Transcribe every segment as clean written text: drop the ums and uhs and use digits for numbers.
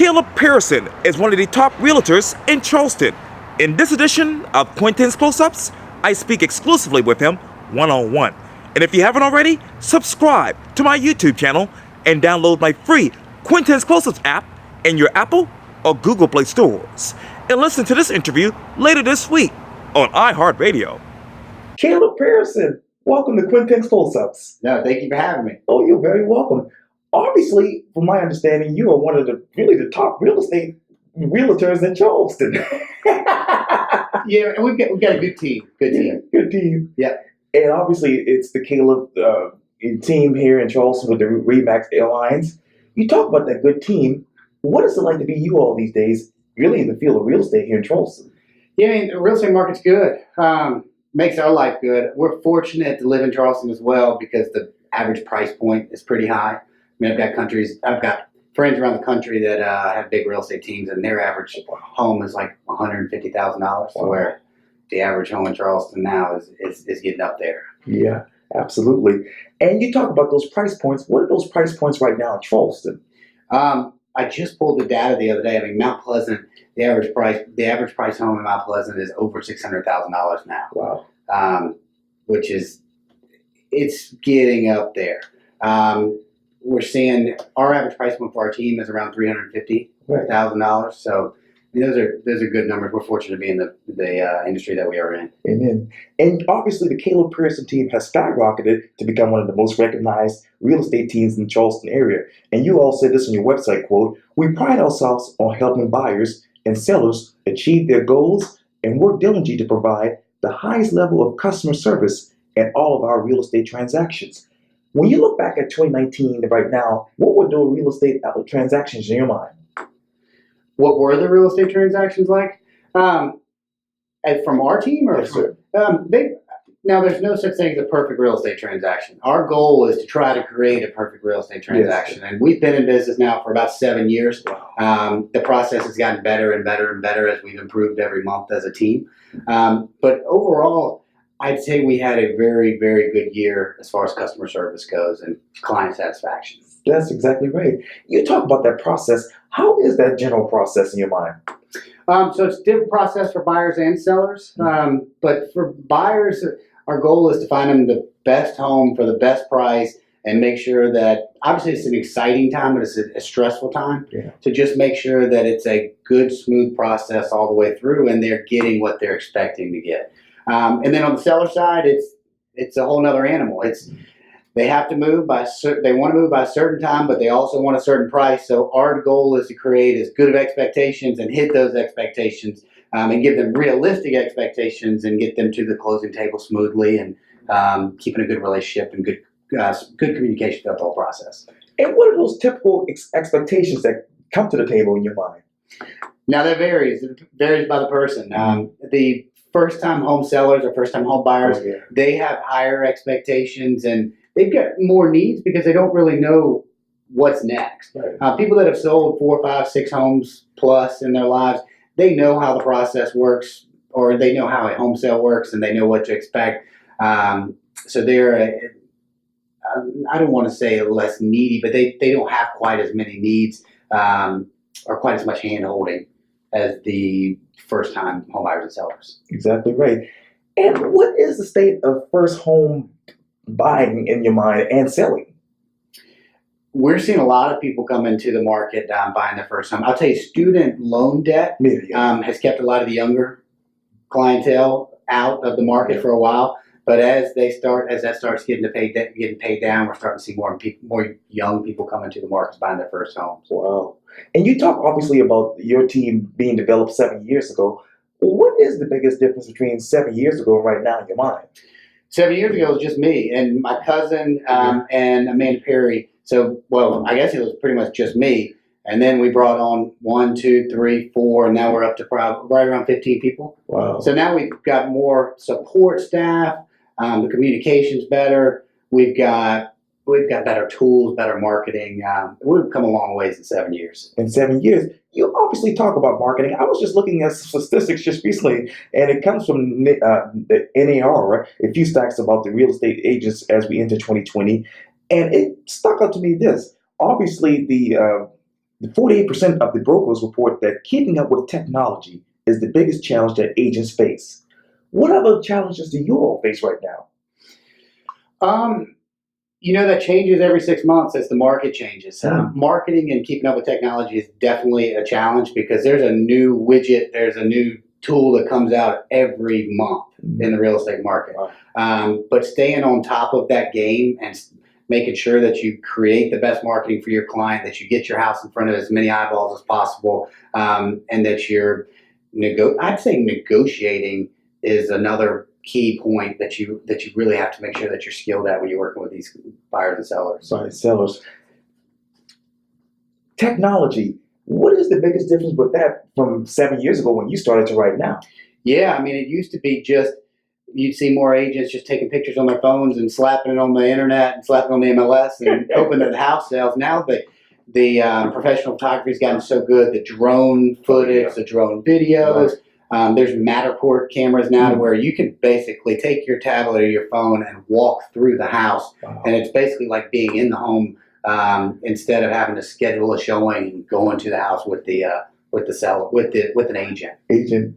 Caleb Pearson is one of the top realtors in Charleston. In this edition of Quintin's Close-Ups, I speak exclusively with him one-on-one. And if you haven't already, subscribe to my YouTube channel and download my free Quintin's Close-Ups app in your Apple or Google Play stores. And listen to this interview later this week on iHeartRadio. Caleb Pearson, welcome to Quintin's Close-Ups. No, thank you for having me. Oh, you're very welcome. Obviously, from my understanding, you are one of the top real estate realtors in Charleston. Yeah, and we've got a good team. Good team. Yeah. And obviously, it's the Caleb team here in Charleston with the Remax Airlines. You talk about that good team. What is it like to be you all these days, really in the field of real estate here in Charleston? Yeah, I mean, the real estate market's good. Makes our life good. We're fortunate to live in Charleston as well because the average price point is pretty high. I mean, I've got friends around the country that have big real estate teams, and their average home is like $150,000. Where the average home in Charleston now is getting up there. Yeah, absolutely. And you talk about those price points. What are those price points right now in Charleston? I just pulled the data the other day. I mean, Mount Pleasant, the average price home in Mount Pleasant is over $600,000 now. Wow. Which it's getting up there. We're seeing our average price point for our team is around $350,000. So those are good numbers. We're fortunate to be in the industry that we are in. Amen. And obviously, the Caleb Pearson team has skyrocketed to become one of the most recognized real estate teams in the Charleston area. And you all said this on your website, quote, "We pride ourselves on helping buyers and sellers achieve their goals and work diligently to provide the highest level of customer service in all of our real estate transactions." When you look back at 2019 right now, what were the real estate transactions in your mind? What were the real estate transactions like? From our team, or yes, sir. Now, there's no such thing as a perfect real estate transaction. Our goal is to try to create a perfect real estate transaction, yes, and we've been in business now for about 7 years. Wow. The process has gotten better and better and better as we've improved every month as a team. But overall, I'd say we had a very, very good year as far as customer service goes and client satisfaction. That's exactly right. You talk about that process. How is that general process in your mind? So it's a different process for buyers and sellers. But for buyers, our goal is to find them the best home for the best price and make sure that, obviously it's an exciting time, but it's a stressful time. Yeah. To just make sure that it's a good, smooth process all the way through and they're getting what they're expecting to get. And then on the seller side, it's a whole nother animal. They have to move they want to move by a certain time, but they also want a certain price. So our goal is to create as good of expectations and hit those expectations, and give them realistic expectations and get them to the closing table smoothly and keeping a good relationship and good communication throughout the whole process. And what are those typical expectations that come to the table in your mind? Now that varies. It varies by the person. The first-time home sellers or first-time home buyers, they have higher expectations and they've got more needs because they don't really know what's next. Right. People that have sold 4, 5, 6 homes plus in their lives, they know how the process works, or they know how a home sale works, and they know what to expect. So they're, I don't want to say less needy, but they don't have quite as many needs or quite as much hand-holding as the first-time home buyers and sellers. Exactly right. And what is the state of first home buying in your mind and selling? We're seeing a lot of people come into the market buying their first home. I'll tell you, student loan debt has kept a lot of the younger clientele out of the market for a while. But as that starts getting paid down, we're starting to see more young people come into the market buying their first homes. Wow. And you talk obviously about your team being developed 7 years ago. What is the biggest difference between 7 years ago and right now in your mind? 7 years ago, it was just me and my cousin and Amanda Perry. So, well, I guess it was pretty much just me. And then we brought on 1, 2, 3, 4, and now we're up to right around 15 people. Wow. So now we've got more support staff. The communication's better. We've got better tools, better marketing. We've come a long ways in 7 years. In 7 years, you obviously talk about marketing. I was just looking at statistics just recently, and it comes from the NAR, right? A few stats about the real estate agents as we enter 2020, and it stuck out to me this. Obviously, the 48% of the brokers report that keeping up with technology is the biggest challenge that agents face. What other challenges do you all face right now? That changes every 6 months as the market changes. Marketing and keeping up with technology is definitely a challenge because there's a new widget, there's a new tool that comes out every month in the real estate market. But staying on top of that game and making sure that you create the best marketing for your client, that you get your house in front of as many eyeballs as possible, and that you're I'd say negotiating is another key point that you really have to make sure that you're skilled at when you're working with these buyers and sellers. Technology. What is the biggest difference with that from 7 years ago when you started to right now? Yeah, I mean, it used to be just you'd see more agents just taking pictures on their phones and slapping it on the internet and slapping it on the MLS and hoping that the house sells. Now the professional photography's gotten so good. The drone footage, the drone videos. There's Matterport cameras now to where you can basically take your tablet or your phone and walk through the house, and it's basically like being in the home instead of having to schedule a showing and going to the house with the seller with an agent.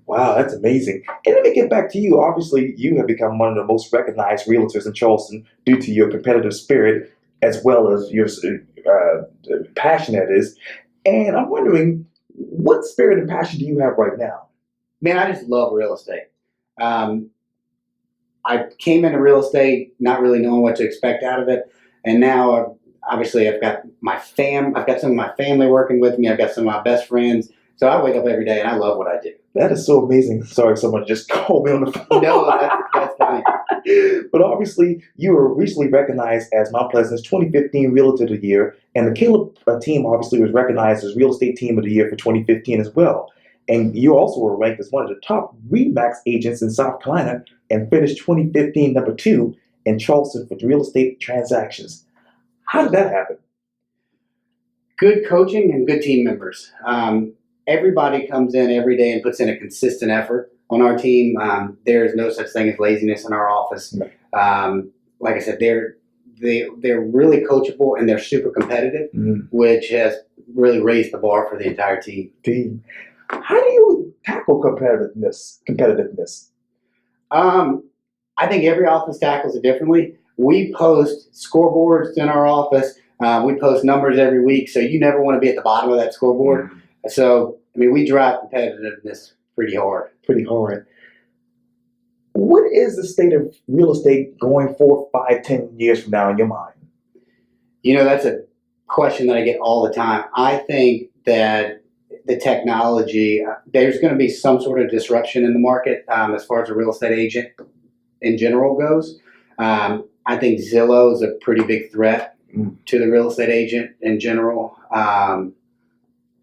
Wow, that's amazing. And let me get back to you. Obviously, you have become one of the most recognized realtors in Charleston due to your competitive spirit as well as your passion that is. And I'm wondering, what spirit and passion do you have right now? Man, I just love real estate. I came into real estate not really knowing what to expect out of it, and now obviously I've got I've got some of my family working with me. I've got some of my best friends. So I wake up every day and I love what I do. That is so amazing. Sorry, someone just called me on the phone. No, that's fine. But obviously, you were recently recognized as Mount Pleasant's 2015 Realtor of the Year, and the Caleb team obviously was recognized as Real Estate Team of the Year for 2015 as well. And you also were ranked as one of the top Remax agents in South Carolina and finished 2015 number 2 in Charleston for real estate transactions. How did that happen? Good coaching and good team members. Everybody comes in every day and puts in a consistent effort on our team. There is no such thing as laziness in our office. Like I said, they're really coachable and they're super competitive, which has really raised the bar for the entire team. How do you tackle competitiveness? I think every office tackles it differently. We post scoreboards in our office. We post numbers every week, so you never want to be at the bottom of that scoreboard. So, I mean, we drive competitiveness pretty hard. What is the state of real estate going 4, 5, 10 years from now in your mind? That's a question that I get all the time. I think that the technology, there's going to be some sort of disruption in the market as far as a real estate agent in general goes. I think Zillow is a pretty big threat to the real estate agent in general.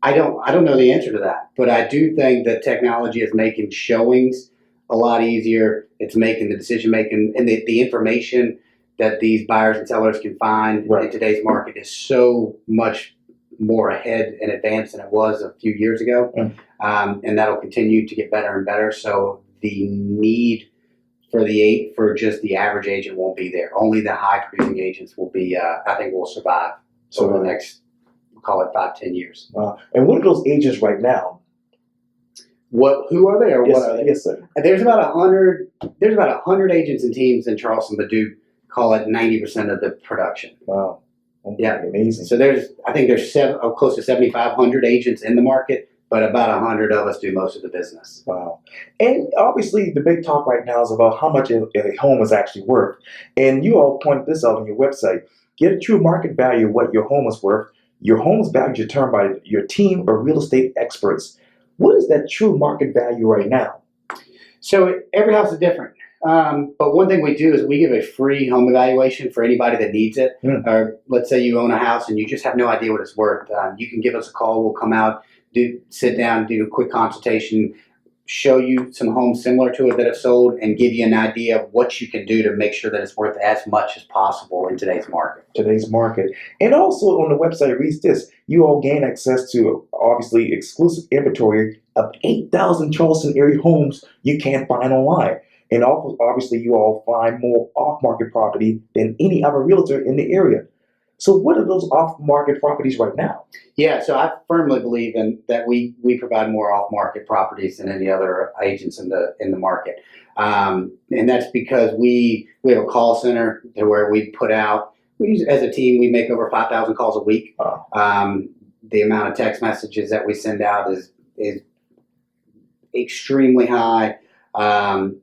I don't know the answer to that, but I do think that technology is making showings a lot easier. It's making the decision making and the information that these buyers and sellers can find in today's market is so much more ahead and advanced than it was a few years ago, and that'll continue to get better and better. So the need for just the average agent won't be there. Only the high producing agents will be. I think will survive over the next, call it 5-10 years. And what are those agents right now? Who are they, or yes, what are they? Yes, sir. There's about 100. There's about 100 agents and teams in Charleston that do call it 90% of the production. Wow. Yeah, amazing. So I think there's close to 7,500 agents in the market, but about 100 of us do most of the business. Wow. And obviously the big talk right now is about how much a home is actually worth. And you all point this out on your website. Get a true market value of what your home is worth. Your home's value is determined by your team of real estate experts. What is that true market value right now? So every house is different. But one thing we do is we give a free home evaluation for anybody that needs it. Or let's say you own a house and you just have no idea what it's worth. You can give us a call. We'll come out, sit down, do a quick consultation, show you some homes similar to it that have sold, and give you an idea of what you can do to make sure that it's worth as much as possible in today's market. And also on the website it reads this: you all gain access to obviously exclusive inventory of 8,000 Charleston area homes you can't find online. And obviously you all find more off-market property than any other realtor in the area. So what are those off-market properties right now? Yeah, so I firmly believe in that we provide more off-market properties than any other agents in the market, and that's because we have a call center to where we put out. We use, as a team, we make over 5,000 calls a week. The amount of text messages that we send out is extremely high.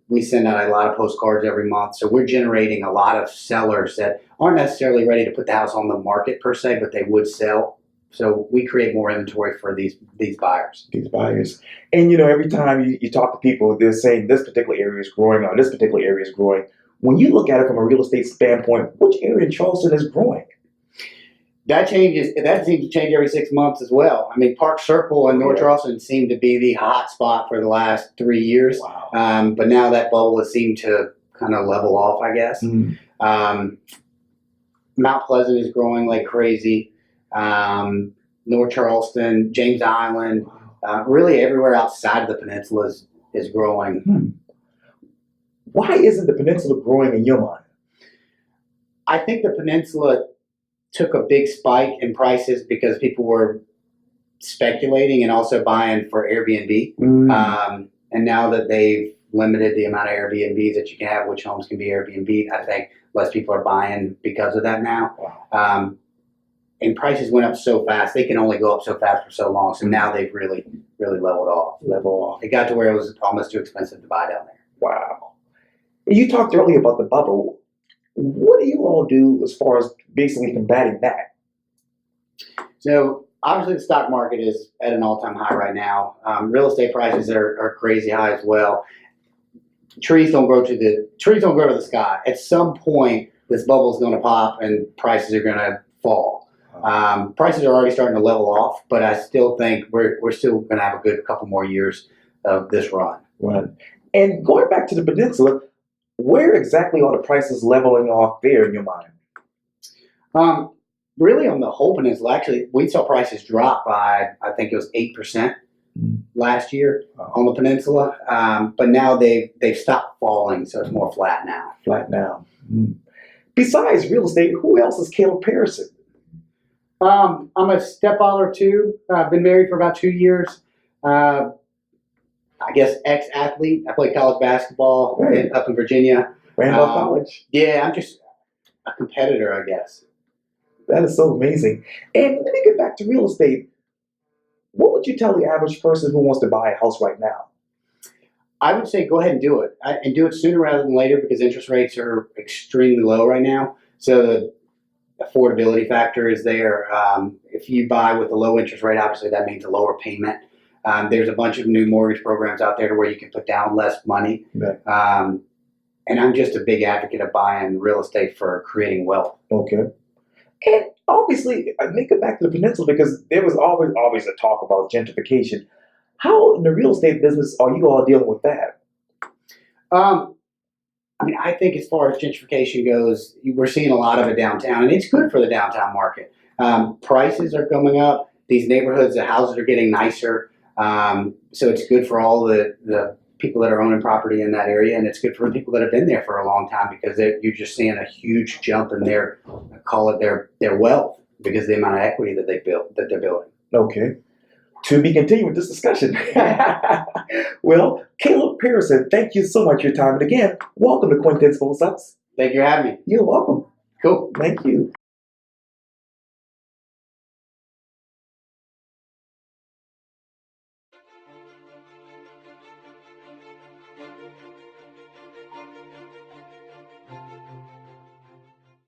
We send out a lot of postcards every month, so we're generating a lot of sellers that aren't necessarily ready to put the house on the market per se, but they would sell. So we create more inventory for these buyers. These buyers. And every time you talk to people, they're saying this particular area is growing or this particular area is growing. When you look at it from a real estate standpoint, which area in Charleston is growing? That changes. That seems to change every 6 months as well. I mean, Park Circle and North Charleston seem to be the hot spot for the last 3 years. Wow. But now that bubble has seemed to kind of level off, I guess. Mount Pleasant is growing like crazy. North Charleston, James Island, really everywhere outside of the peninsula is growing. Why isn't the peninsula growing in your mind? I think the peninsula took a big spike in prices because people were speculating and also buying for Airbnb. And now that they've limited the amount of Airbnbs that you can have, which homes can be Airbnb, I think less people are buying because of that now. And prices went up so fast; they can only go up so fast for so long. So now they've really leveled off. It got to where it was almost too expensive to buy down there. Wow. You talked earlier about the bubble. What do you all do as far as basically combating that? So obviously the stock market is at an all-time high right now. Real estate prices are crazy high as well. Trees don't grow to the sky. At some point, this bubble is going to pop and prices are going to fall. Prices are already starting to level off, but I still think we're still going to have a good couple more years of this run. Right. And going back to the peninsula, where exactly are the prices leveling off there in your mind? Really on the whole peninsula. Actually, we saw prices drop by, I think it was 8% last year on the peninsula. But now they've stopped falling, so it's more flat now. Besides real estate, who else is Caleb Pearson? I'm a stepfather too. I've been married for about 2 years. I guess ex-athlete. I played college basketball up in Virginia. Randolph College. Yeah, I'm just a competitor, I guess. That is so amazing. And let me get back to real estate. What would you tell the average person who wants to buy a house right now? I would say go ahead and do it. And do it sooner rather than later because interest rates are extremely low right now. So the affordability factor is there. If you buy with a low interest rate, obviously that means a lower payment. There's a bunch of new mortgage programs out there to where you can put down less money. And I'm just a big advocate of buying real estate for creating wealth. Okay. And obviously, I make it back to the peninsula because there was always a talk about gentrification. How in the real estate business are you all dealing with that? I mean, I think as far as gentrification goes, we're seeing a lot of it downtown, and it's good for the downtown market. Prices are coming up. These neighborhoods, the houses are getting nicer. So it's good for all the people that are owning property in that area, and it's good for the people that have been there for a long time because you're just seeing a huge jump in their wealth because of the amount of equity that they're building. Okay. To be continued with this discussion. Well, Caleb Pearson, thank you so much for your time. And again, welcome to Quintin's Close-Ups. Thank you for having me. You're welcome. Cool. Thank you.